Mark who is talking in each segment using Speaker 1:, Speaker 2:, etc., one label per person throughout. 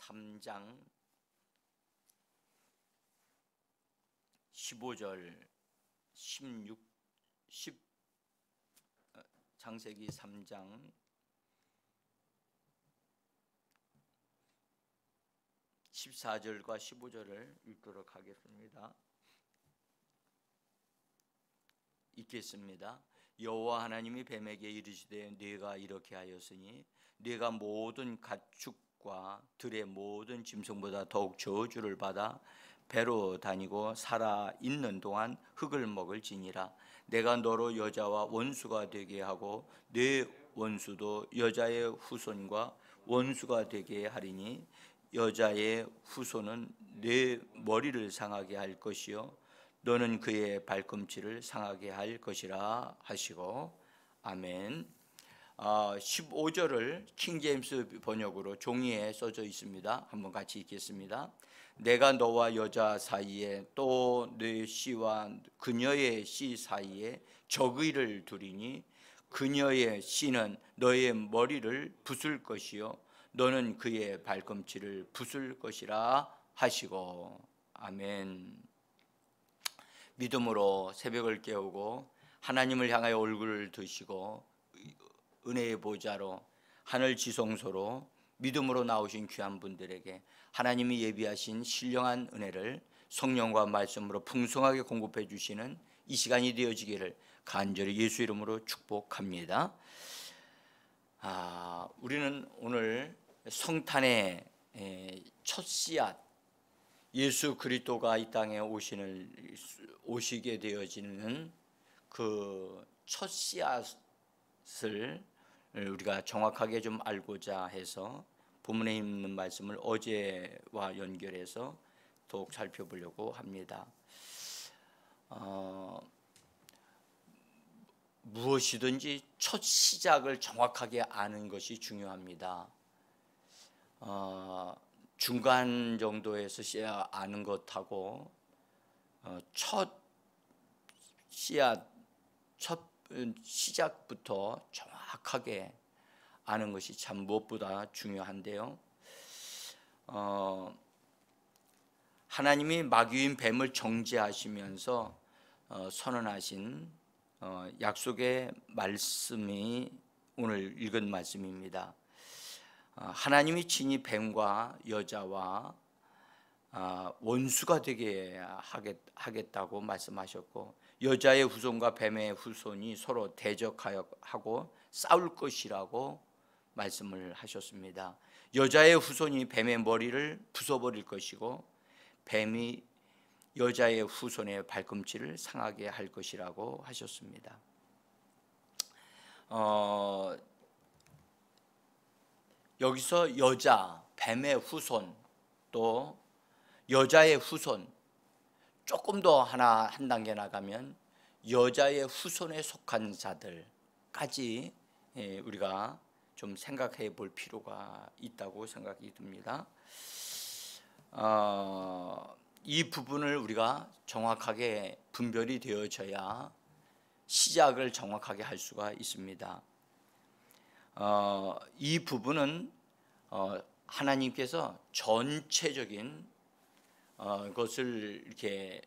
Speaker 1: 3장 15절 16, 10 창세기 3장 14절과 15절을 읽도록 하겠습니다. 읽겠습니다. 여호와 하나님이 뱀에게 이르시되 네가 이렇게 하였으니 네가 모든 가축과 들의 모든 짐승보다 더욱 저주를 받아 배로 다니고 살아 있는 동안 흙을 먹을지니라. 내가 너로 여자와 원수가 되게 하고 네 원수도 여자의 후손과 원수가 되게 하리니 여자의 후손은 네 머리를 상하게 할 것이요 너는 그의 발꿈치를 상하게 할 것이라 하시고. 아멘. 15절을 킹제임스 번역으로 종이에 써져 있습니다. 한번 같이 읽겠습니다. 내가 너와 여자 사이에 또 네 씨와 그녀의 씨 사이에 적의를 두리니 그녀의 씨는 너의 머리를 부술 것이요 너는 그의 발꿈치를 부술 것이라 하시고. 아멘. 믿음으로 새벽을 깨우고 하나님을 향하여 얼굴을 드시고 은혜의 보좌로 하늘 지성소로 믿음으로 나오신 귀한 분들에게 하나님이 예비하신 신령한 은혜를 성령과 말씀으로 풍성하게 공급해 주시는 이 시간이 되어지기를 간절히 예수 이름으로 축복합니다. 우리는 오늘 성탄의 첫 씨앗, 예수 그리스도가 이 땅에 오시게 되어지는 그 첫 씨앗을 우리가 정확하게 좀 알고자 해서 본문에 있는 말씀을 어제와 연결해서 더욱 살펴보려고 합니다. 무엇이든지 첫 시작을 정확하게 아는 것이 중요합니다. 중간 정도에서 아는 것하고 첫 씨앗, 첫 시작부터 정확하게 아는 것이 참 무엇보다 중요한데요. 하나님이 마귀인 뱀을 정죄하시면서 선언하신 약속의 말씀이 오늘 읽은 말씀입니다. 하나님이 친히 뱀과 여자와 원수가 되게 하겠다고 말씀하셨고 여자의 후손과 뱀의 후손이 서로 대적하고 싸울 것이라고 말씀을 하셨습니다. 여자의 후손이 뱀의 머리를 부숴버릴 것이고 뱀이 여자의 후손의 발꿈치를 상하게 할 것이라고 하셨습니다. 여기서 여자, 뱀의 후손, 또 여자의 후손, 조금 더 한 단계 나가면 여자의 후손에 속한 자들까지 우리가 좀 생각해 볼 필요가 있다고 생각이 듭니다. 이 부분을 우리가 정확하게 분별이 되어져야 시작을 정확하게 할 수가 있습니다. 이 부분은 하나님께서 전체적인 것을 이렇게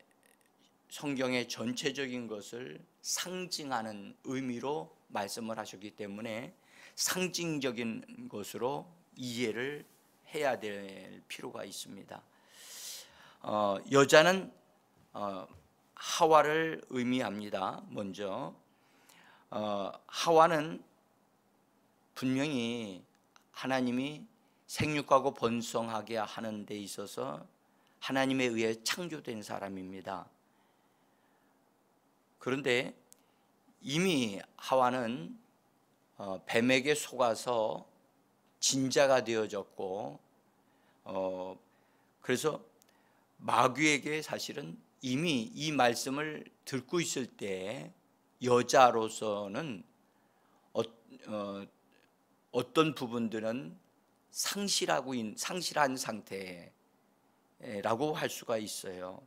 Speaker 1: 성경의 전체적인 것을 상징하는 의미로 말씀을 하셨기 때문에 상징적인 것으로 이해를 해야 될 필요가 있습니다. 여자는 하와를 의미합니다. 먼저 하와는 분명히 하나님이 생육하고 번성하게 하는 데 있어서 하나님에 의해 창조된 사람입니다. 그런데 이미 하와는 뱀에게 속아서 진자가 되어졌고 그래서 마귀에게 사실은 이미 이 말씀을 듣고 있을 때 여자로서는 어떤 부분들은 상실한 상태라고 할 수가 있어요.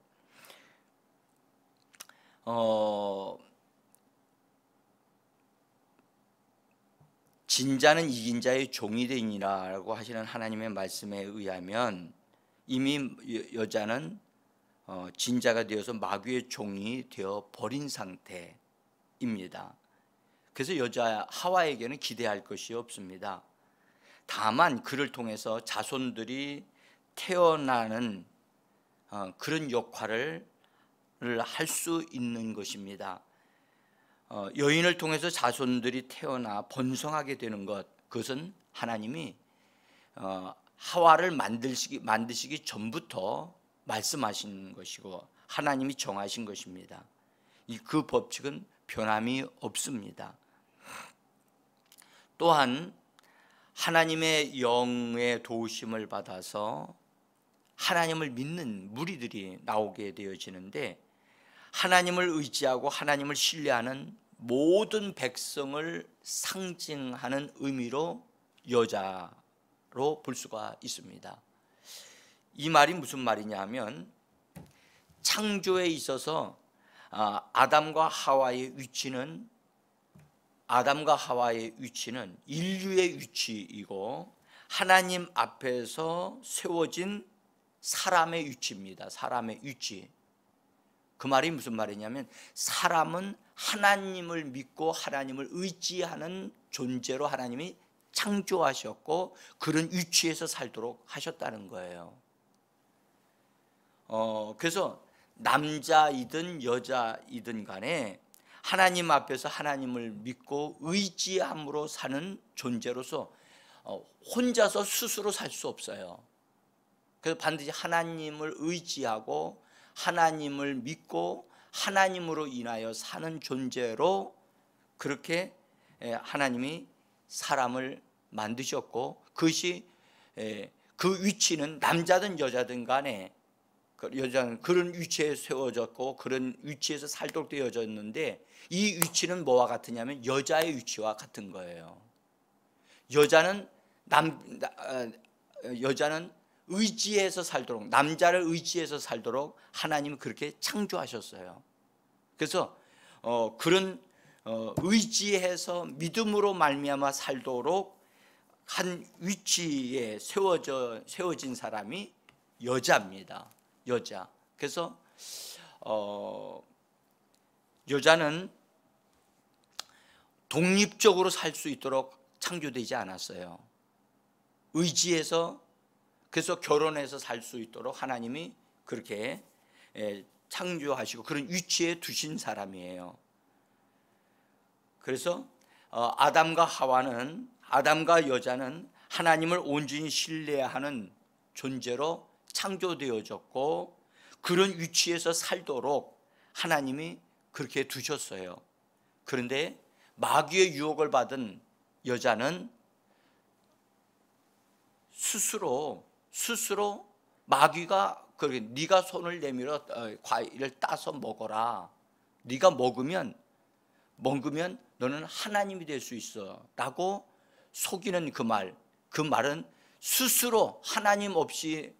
Speaker 1: 진자는 이긴 자의 종이 되니라라고 하시는 하나님의 말씀에 의하면 이미 여자는 진자가 되어서 마귀의 종이 되어 버린 상태입니다. 그래서 여자 하와에게는 기대할 것이 없습니다. 다만 그를 통해서 자손들이 태어나는 그런 역할을 할 수 있는 것입니다. 여인을 통해서 자손들이 태어나 번성하게 되는 것, 그것은 하나님이 하와를 만드시기 전부터 말씀하신 것이고 하나님이 정하신 것입니다. 그 법칙은 변함이 없습니다. 또한 하나님의 영의 도우심을 받아서 하나님을 믿는 무리들이 나오게 되어지는데, 하나님을 의지하고 하나님을 신뢰하는 모든 백성을 상징하는 의미로 여자로 볼 수가 있습니다. 이 말이 무슨 말이냐 하면, 창조에 있어서 아담과 하와의 위치는 인류의 위치이고 하나님 앞에서 세워진 사람의 위치입니다. 사람의 위치. 그 말이 무슨 말이냐면, 사람은 하나님을 믿고 하나님을 의지하는 존재로 하나님이 창조하셨고 그런 위치에서 살도록 하셨다는 거예요. 그래서 남자이든 여자이든 간에 하나님 앞에서 하나님을 믿고 의지함으로 사는 존재로서 혼자서 스스로 살 수 없어요. 그래서 반드시 하나님을 의지하고 하나님을 믿고 하나님으로 인하여 사는 존재로 그렇게 하나님이 사람을 만드셨고, 그것이 그 위치는 남자든 여자든 간에 여자는 그런 위치에 세워졌고 그런 위치에서 살도록 되어졌는데, 이 위치는 뭐와 같으냐면 여자의 위치와 같은 거예요. 여자는 의지해서 살도록, 남자를 의지해서 살도록 하나님은 그렇게 창조하셨어요. 그래서 그런 의지해서 믿음으로 말미암아 살도록 한 위치에 세워진 사람이 여자입니다. 여자. 그래서 여자는 독립적으로 살 수 있도록 창조되지 않았어요. 의지해서, 그래서 결혼해서 살 수 있도록 하나님이 그렇게 창조하시고 그런 위치에 두신 사람이에요. 그래서 아담과 여자는 하나님을 온전히 신뢰하는 존재로 창조되어졌고 그런 위치에서 살도록 하나님이 그렇게 두셨어요. 그런데 마귀의 유혹을 받은 여자는 스스로 마귀가 그렇게 네가 손을 내밀어 과일을 따서 먹어라. 네가 먹으면 너는 하나님이 될 수 있어 라고 속이는 그 말은 스스로 하나님 없이,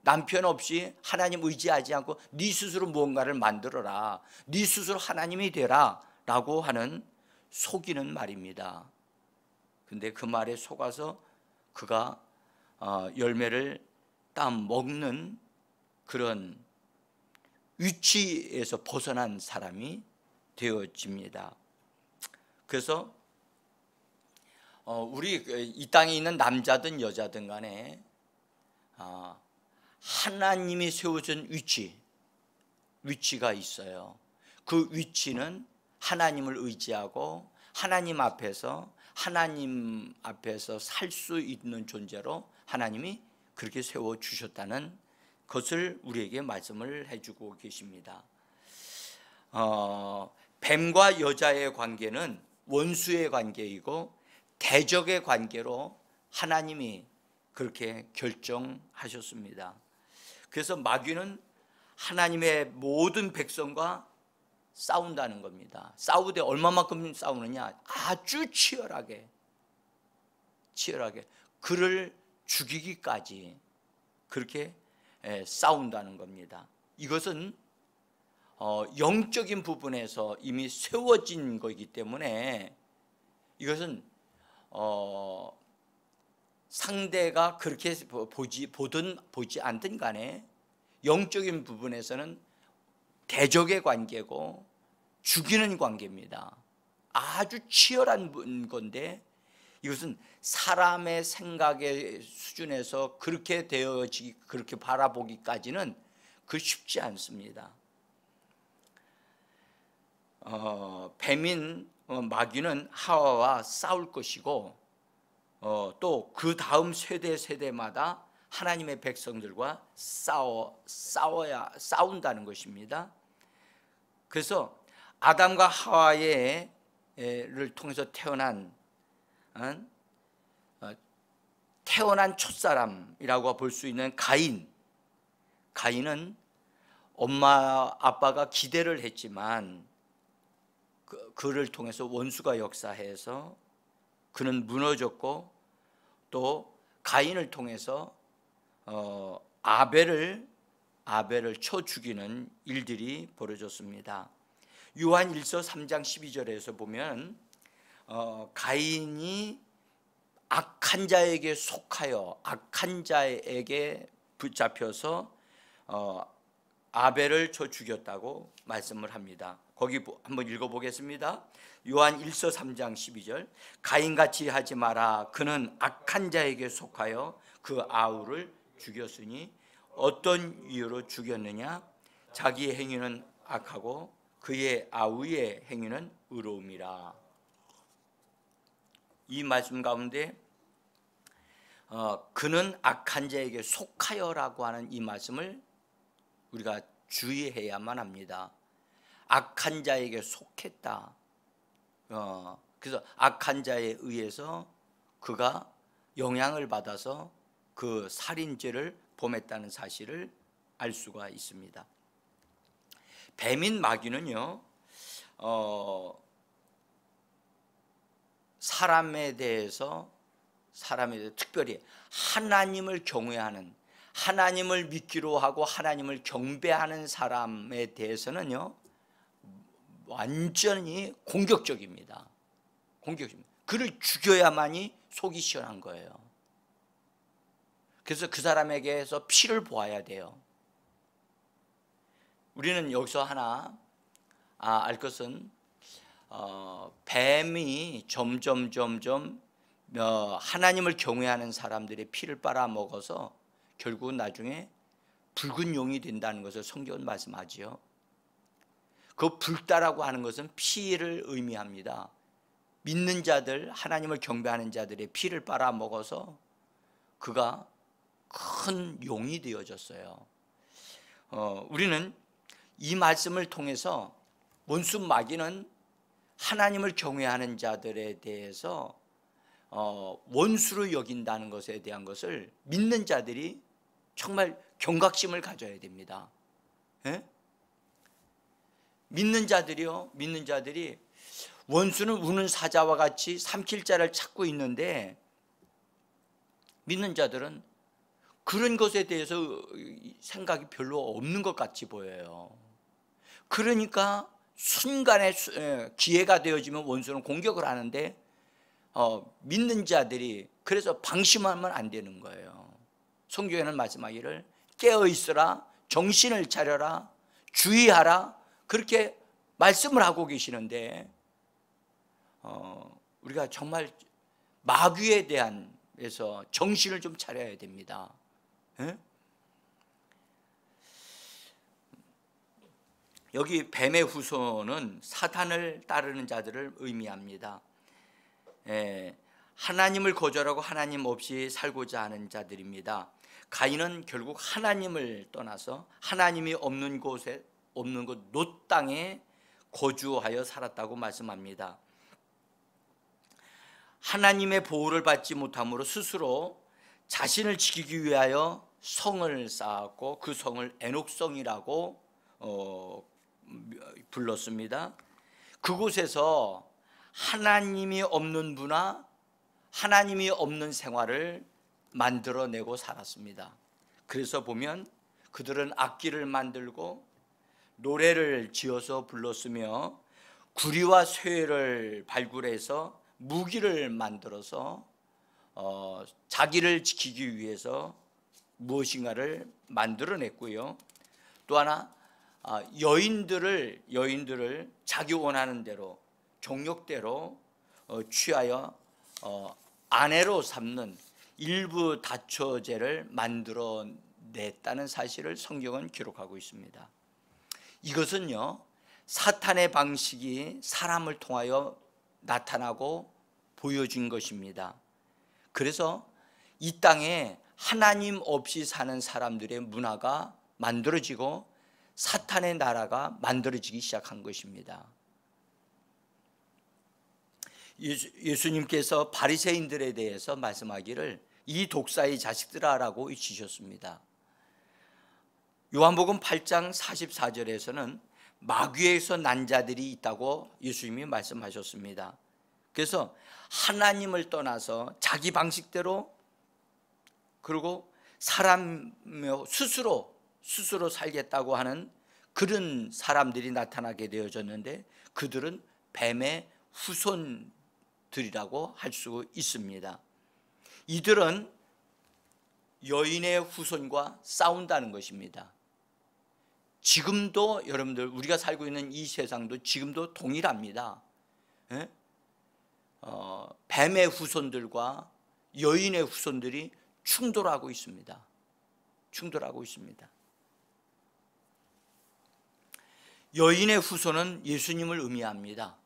Speaker 1: 남편 없이 하나님 의지하지 않고 네 스스로 무언가를 만들어라, 네 스스로 하나님이 되라 라고 하는 속이는 말입니다. 근데 그 말에 속아서 그가 열매를 따 먹는 그런 위치에서 벗어난 사람이 되어집니다. 그래서 우리 이 땅에 있는 남자든 여자든 간에 하나님이 세워준 위치가 있어요. 그 위치는 하나님을 의지하고 하나님 앞에서 살 수 있는 존재로 하나님이 그렇게 세워주셨다는 것을 우리에게 말씀을 해주고 계십니다. 뱀과 여자의 관계는 원수의 관계이고 대적의 관계로 하나님이 그렇게 결정하셨습니다. 그래서 마귀는 하나님의 모든 백성과 싸운다는 겁니다. 싸우되 얼마만큼 싸우느냐? 아주 치열하게 그를 죽이기까지 그렇게 싸운다는 겁니다. 이것은 영적인 부분에서 이미 세워진 거이기 때문에 이것은 상대가 그렇게 보든 보지 않든 간에 영적인 부분에서는 대적의 관계고 죽이는 관계입니다. 아주 치열한 건데 이것은 사람의 생각의 수준에서 그렇게 되어지기, 그렇게 바라보기까지는 그 쉽지 않습니다. 뱀인 마귀는 하와와 싸울 것이고 또 그 다음 세대마다 하나님의 백성들과 싸운다는 것입니다. 그래서 아담과 하와를 통해서 태어난 첫사람이라고 볼 수 있는 가인은 엄마 아빠가 기대를 했지만 그를 통해서 원수가 역사해서 그는 무너졌고, 또 가인을 통해서 아벨을 쳐 죽이는 일들이 벌어졌습니다. 요한 1서 3장 12절에서 보면 가인이 악한 자에게 속하여 악한 자에게 붙잡혀서 아벨을 쳐 죽였다고 말씀을 합니다. 거기 한번 읽어보겠습니다. 요한 1서 3장 12절, 가인같이 하지 마라. 그는 악한 자에게 속하여 그 아우를 죽였으니 어떤 이유로 죽였느냐? 자기 행위는 악하고 그의 아우의 행위는 의로움이라. 이 말씀 가운데 그는 악한 자에게 속하여라고 하는 이 말씀을 우리가 주의해야만 합니다. 악한 자에게 속했다. 그래서 악한 자에 의해서 그가 영향을 받아서 그 살인죄를 범했다는 사실을 알 수가 있습니다. 뱀인 마귀는요, 사람에 대해서 특별히 하나님을 경외하는, 하나님을 믿기로 하고 하나님을 경배하는 사람에 대해서는요 완전히 공격적입니다. 그를 죽여야만이 속이 시원한 거예요. 그래서 그 사람에게서 피를 보아야 돼요. 우리는 여기서 하나 알 것은 뱀이 점점 하나님을 경외하는 사람들의 피를 빨아먹어서 결국 나중에 붉은 용이 된다는 것을 성경은 말씀하지요. 그 붉다라고 하는 것은 피를 의미합니다. 믿는 자들, 하나님을 경배하는 자들의 피를 빨아먹어서 그가 큰 용이 되어졌어요. 우리는 이 말씀을 통해서 원수 마귀는 하나님을 경외하는 자들에 대해서 원수로 여긴다는 것에 대한 것을 믿는 자들이 정말 경각심을 가져야 됩니다. 예? 믿는 자들이 원수는 우는 사자와 같이 삼킬 자를 찾고 있는데, 믿는 자들은 그런 것에 대해서 생각이 별로 없는 것 같이 보여요. 그러니까 순간에 기회가 되어지면 원수는 공격을 하는데 믿는 자들이 그래서 방심하면 안 되는 거예요. 성경에는 말씀하기를 깨어 있으라, 정신을 차려라, 주의하라, 그렇게 말씀을 하고 계시는데 우리가 정말 마귀에 대해서 정신을 좀 차려야 됩니다. 에? 여기 뱀의 후손은 사탄을 따르는 자들을 의미합니다. 하나님을 거절하고 하나님 없이 살고자 하는 자들입니다. 가인은 결국 하나님을 떠나서 하나님이 없는 곳 놋 땅에 거주하여 살았다고 말씀합니다. 하나님의 보호를 받지 못함으로 스스로 자신을 지키기 위하여 성을 쌓았고 그 성을 에녹성이라고 불렀습니다. 그곳에서 하나님이 없는 문화, 하나님이 없는 생활을 만들어내고 살았습니다. 그래서 보면 그들은 악기를 만들고 노래를 지어서 불렀으며 구리와 쇠를 발굴해서 무기를 만들어서 자기를 지키기 위해서 무엇인가를 만들어냈고요. 또 하나 여인들을 자기 원하는 대로 종욕대로 취하여 아내로 삼는 일부 다처제를 만들어냈다는 사실을 성경은 기록하고 있습니다. 이것은요, 사탄의 방식이 사람을 통하여 나타나고 보여준 것입니다. 그래서 이 땅에 하나님 없이 사는 사람들의 문화가 만들어지고 사탄의 나라가 만들어지기 시작한 것입니다. 예수님께서 바리새인들에 대해서 말씀하기를 이 독사의 자식들아라고 외치셨습니다. 요한복음 8장 44절에서는 마귀에서 난 자들이 있다고 예수님이 말씀하셨습니다. 그래서 하나님을 떠나서 자기 방식대로, 그리고 사람 스스로 살겠다고 하는 그런 사람들이 나타나게 되어졌는데, 그들은 뱀의 후손들이라고 할 수 있습니다. 이들은 여인의 후손과 싸운다는 것입니다. 지금도 여러분들, 우리가 살고 있는 이 세상도 지금도 동일합니다. 뱀의 후손들과 여인의 후손들이 충돌하고 있습니다. 여인의 후손은 예수님을 의미합니다.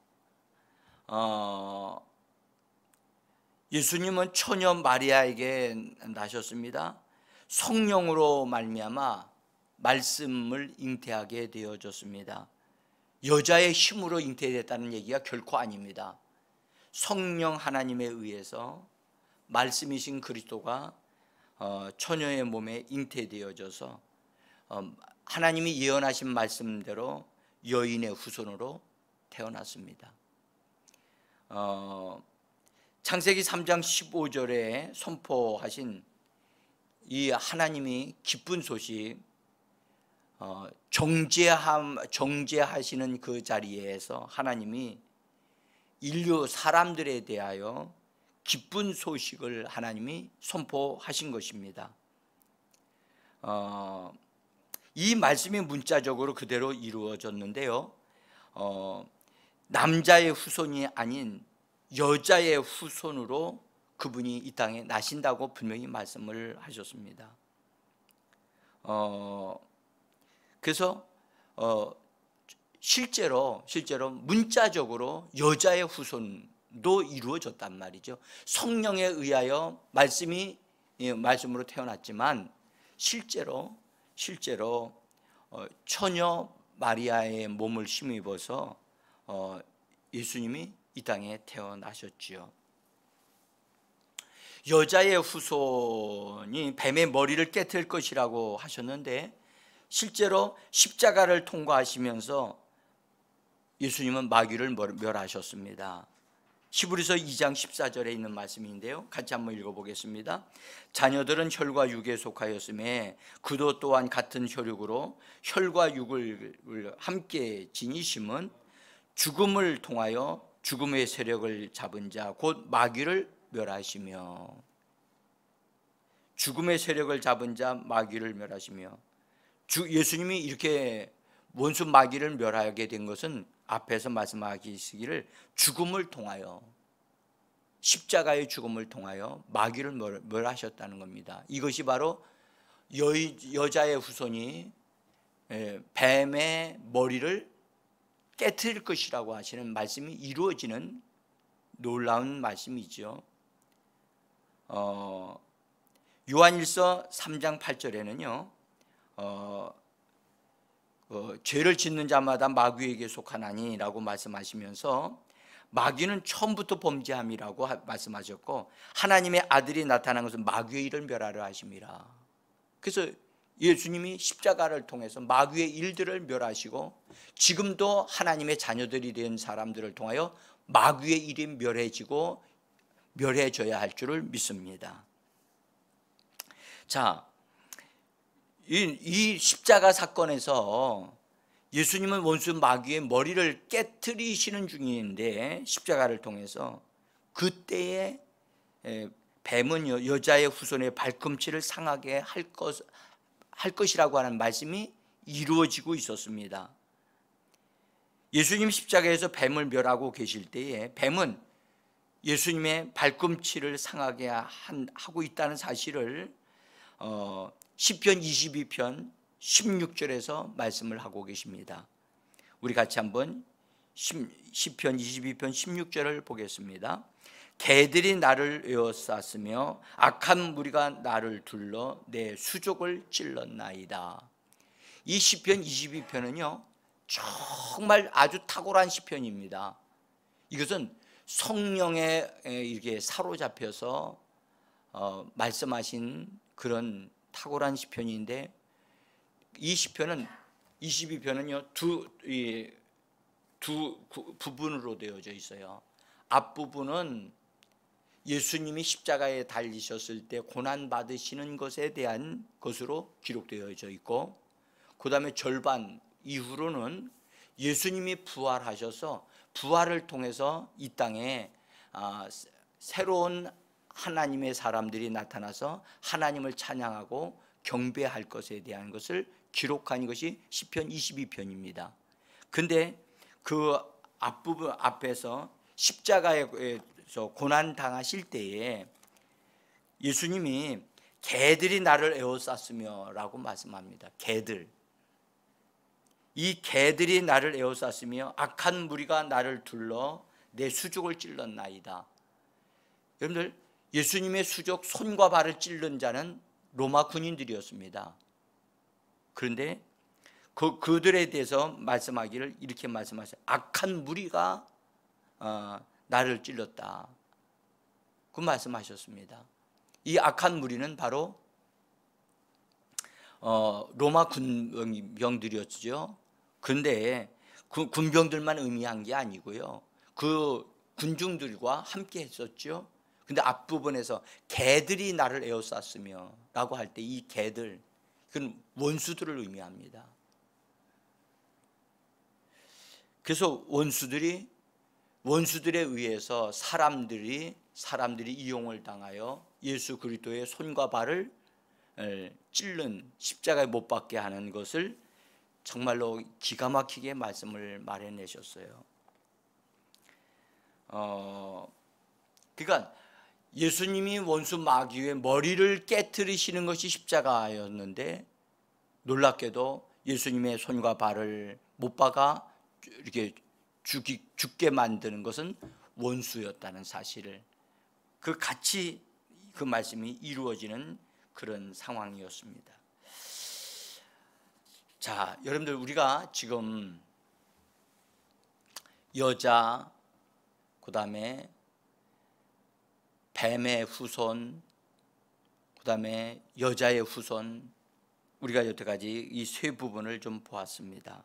Speaker 1: 예수님은 처녀 마리아에게 나셨습니다. 성령으로 말미암아 말씀을 잉태하게 되어졌습니다. 여자의 힘으로 잉태됐다는 얘기가 결코 아닙니다. 성령 하나님에 의해서 말씀이신 그리스도가 처녀의 몸에 잉태되어져서 하나님이 예언하신 말씀대로 여인의 후손으로 태어났습니다. 창세기 3장 15절에 선포하신 이 하나님이 기쁜 소식, 정죄하시는 그 자리에서 하나님이 인류 사람들에 대하여 기쁜 소식을 하나님이 선포하신 것입니다. 이 말씀이 문자적으로 그대로 이루어졌는데요, 남자의 후손이 아닌 여자의 후손으로 그분이 이 땅에 나신다고 분명히 말씀을 하셨습니다. 그래서 실제로 문자적으로 여자의 후손도 이루어졌단 말이죠. 성령에 의하여 말씀으로 태어났지만 실제로 처녀 마리아의 몸을 힘입어서 예수님이 이 땅에 태어나셨지요. 여자의 후손이 뱀의 머리를 깨트릴 것이라고 하셨는데, 실제로 십자가를 통과하시면서 예수님은 마귀를 멸하셨습니다. 히브리서 2장 14절에 있는 말씀인데요, 같이 한번 읽어보겠습니다. 자녀들은 혈과 육에 속하였음에 그도 또한 같은 혈육으로 혈과 육을 함께 지니심은 죽음을 통하여 죽음의 세력을 잡은 자 곧 마귀를 멸하시며, 죽음의 세력을 잡은 자 마귀를 멸하시며, 예수님이 이렇게 원수 마귀를 멸하게 된 것은 앞에서 말씀하시기를 죽음을 통하여, 십자가의 죽음을 통하여 마귀를 멸하셨다는 겁니다. 이것이 바로 여자의 후손이 뱀의 머리를 깨트릴 것이라고 하시는 말씀이 이루어지는 놀라운 말씀이죠. 요한일서 3장 8절에는요, 죄를 짓는 자마다 마귀에게 속하나니라고 말씀하시면서 마귀는 처음부터 범죄함이라고 말씀하셨고, 하나님의 아들이 나타난 것은 마귀의 일을 멸하려 하심이라. 그래서 예수님이 십자가를 통해서 마귀의 일들을 멸하시고, 지금도 하나님의 자녀들이 된 사람들을 통하여 마귀의 일이 멸해져야 할 줄을 믿습니다. 자, 이 십자가 사건에서 예수님은 원수 마귀의 머리를 깨트리시는 중인데, 십자가를 통해서 그때에 뱀은 여자의 후손의 발꿈치를 상하게 할 것이라고 하는 말씀이 이루어지고 있었습니다. 예수님 십자가에서 뱀을 멸하고 계실 때에 뱀은 예수님의 발꿈치를 상하게 하고 있다는 사실을 시편 22편 16절에서 말씀을 하고 계십니다. 우리 같이 한번 시편 22편 16절을 보겠습니다. 개들이 나를 에워쌌으며 악한 무리가 나를 둘러 내 수족을 찔렀나이다. 이 시편 22편은요 정말 아주 탁월한 시편입니다. 이것은 성령에 이렇게 사로잡혀서 말씀하신 그런 탁월한 시편인데, 이 시편은 22편은요 두 부분으로 되어져 있어요. 앞부분은 예수님이 십자가에 달리셨을 때 고난 받으시는 것에 대한 것으로 기록되어져 있고, 그 다음에 절반 이후로는 예수님이 부활하셔서 부활을 통해서 이 땅에 새로운 하나님의 사람들이 나타나서 하나님을 찬양하고 경배할 것에 대한 것을 기록한 것이 시편 22편입니다. 근데 그 앞부분 앞에서 십자가에서 고난 당하실 때에 예수님이 개들이 나를 에워쌌으며 라고 말씀합니다. 개들, 이 개들이 나를 에워쌌으며 악한 무리가 나를 둘러 내 수족을 찔렀나이다. 여러분들, 예수님의 수족 손과 발을 찔른 자는 로마 군인들이었습니다. 그런데 그들에 대해서 말씀하기를 이렇게 말씀하셨어요. 악한 무리가 나를 찔렀다, 그 말씀하셨습니다. 이 악한 무리는 바로 로마 군병들이었죠. 그런데 그 군병들만 의미한 게 아니고요, 그 군중들과 함께 했었죠. 근데 앞부분에서 개들이 나를 에워쌌으며 라고 할 때 이 개들, 그건 원수들을 의미합니다. 그래서 원수들에 의해서 사람들이 이용을 당하여 예수 그리스도의 손과 발을 찔른, 십자가에 못 박게 하는 것을 정말로 기가 막히게 말씀을 말해내셨어요. 그러니까 예수님이 원수 마귀의 머리를 깨트리시는 것이 십자가였는데, 놀랍게도 예수님의 손과 발을 못 박아 이렇게 죽게 만드는 것은 원수였다는 사실을, 같이 그 말씀이 이루어지는 그런 상황이었습니다. 자, 여러분들, 우리가 지금 여자, 그 다음에 뱀의 후손, 그 다음에 여자의 후손, 우리가 여태까지 이 세 부분을 좀 보았습니다.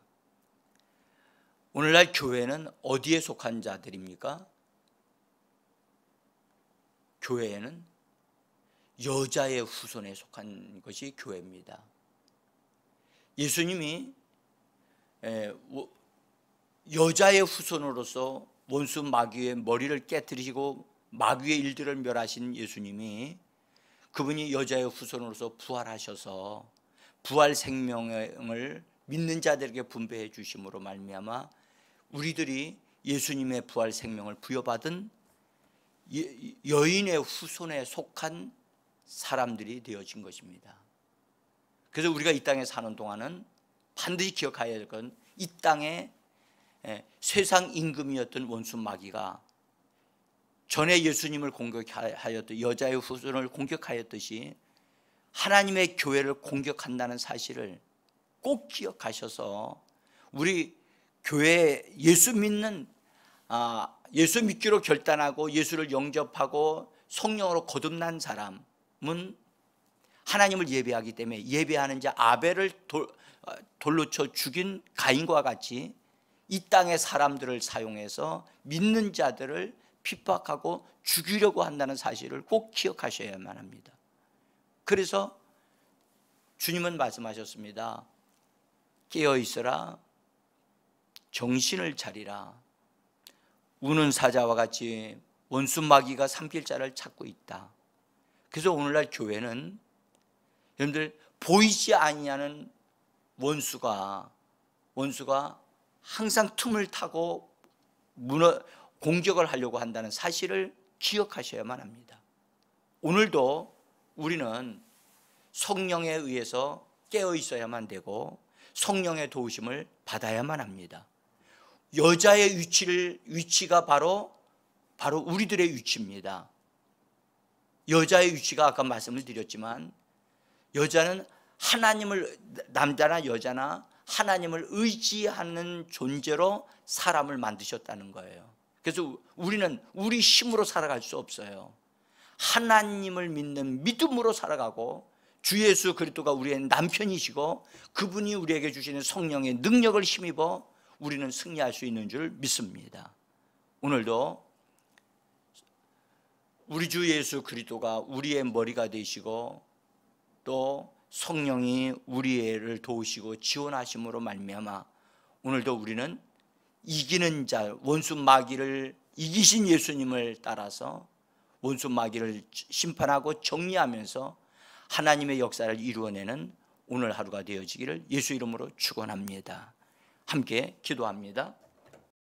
Speaker 1: 오늘날 교회는 어디에 속한 자들입니까? 교회에는 여자의 후손에 속한 것이 교회입니다. 예수님이 여자의 후손으로서 원수 마귀의 머리를 깨뜨리시고 마귀의 일들을 멸하신 예수님이, 그분이 여자의 후손으로서 부활하셔서 부활 생명을 믿는 자들에게 분배해 주심으로 말미암아 우리들이 예수님의 부활 생명을 부여받은 여인의 후손에 속한 사람들이 되어진 것입니다. 그래서 우리가 이 땅에 사는 동안은 반드시 기억해야 될 건, 이 땅에 세상 임금이었던 원수 마귀가 전에 예수님을 공격하였듯 여자의 후손을 공격하였듯이 하나님의 교회를 공격한다는 사실을 꼭 기억하셔서, 우리 교회에 예수 믿기로 결단하고 예수를 영접하고 성령으로 거듭난 사람은 하나님을 예배하기 때문에 예배하는 자 아벨을 돌로 쳐 죽인 가인과 같이 이 땅의 사람들을 사용해서 믿는 자들을 핍박하고 죽이려고 한다는 사실을 꼭 기억하셔야만 합니다. 그래서 주님은 말씀하셨습니다. 깨어 있어라, 정신을 차리라. 우는 사자와 같이 원수 마귀가 삼킬 자를 찾고 있다. 그래서 오늘날 교회는 여러분들 보이지 아니하는 원수가 항상 틈을 타고 공격을 하려고 한다는 사실을 기억하셔야만 합니다. 오늘도 우리는 성령에 의해서 깨어 있어야만 되고 성령의 도우심을 받아야만 합니다. 여자의 위치가 바로 우리들의 위치입니다. 여자의 위치가 아까 말씀을 드렸지만 남자나 여자나 하나님을 의지하는 존재로 사람을 만드셨다는 거예요. 그래서 우리는 우리 힘으로 살아갈 수 없어요. 하나님을 믿는 믿음으로 살아가고 주 예수 그리스도가 우리의 남편이시고 그분이 우리에게 주시는 성령의 능력을 힘입어 우리는 승리할 수 있는 줄 믿습니다. 오늘도 우리 주 예수 그리스도가 우리의 머리가 되시고 또 성령이 우리를 도우시고 지원하심으로 말미암아 오늘도 우리는 이기는 자, 원수 마귀를 이기신 예수님을 따라서 원수 마귀를 심판하고 정리하면서 하나님의 역사를 이루어내는 오늘 하루가 되어지기를 예수 이름으로 축원합니다. 함께 기도합니다.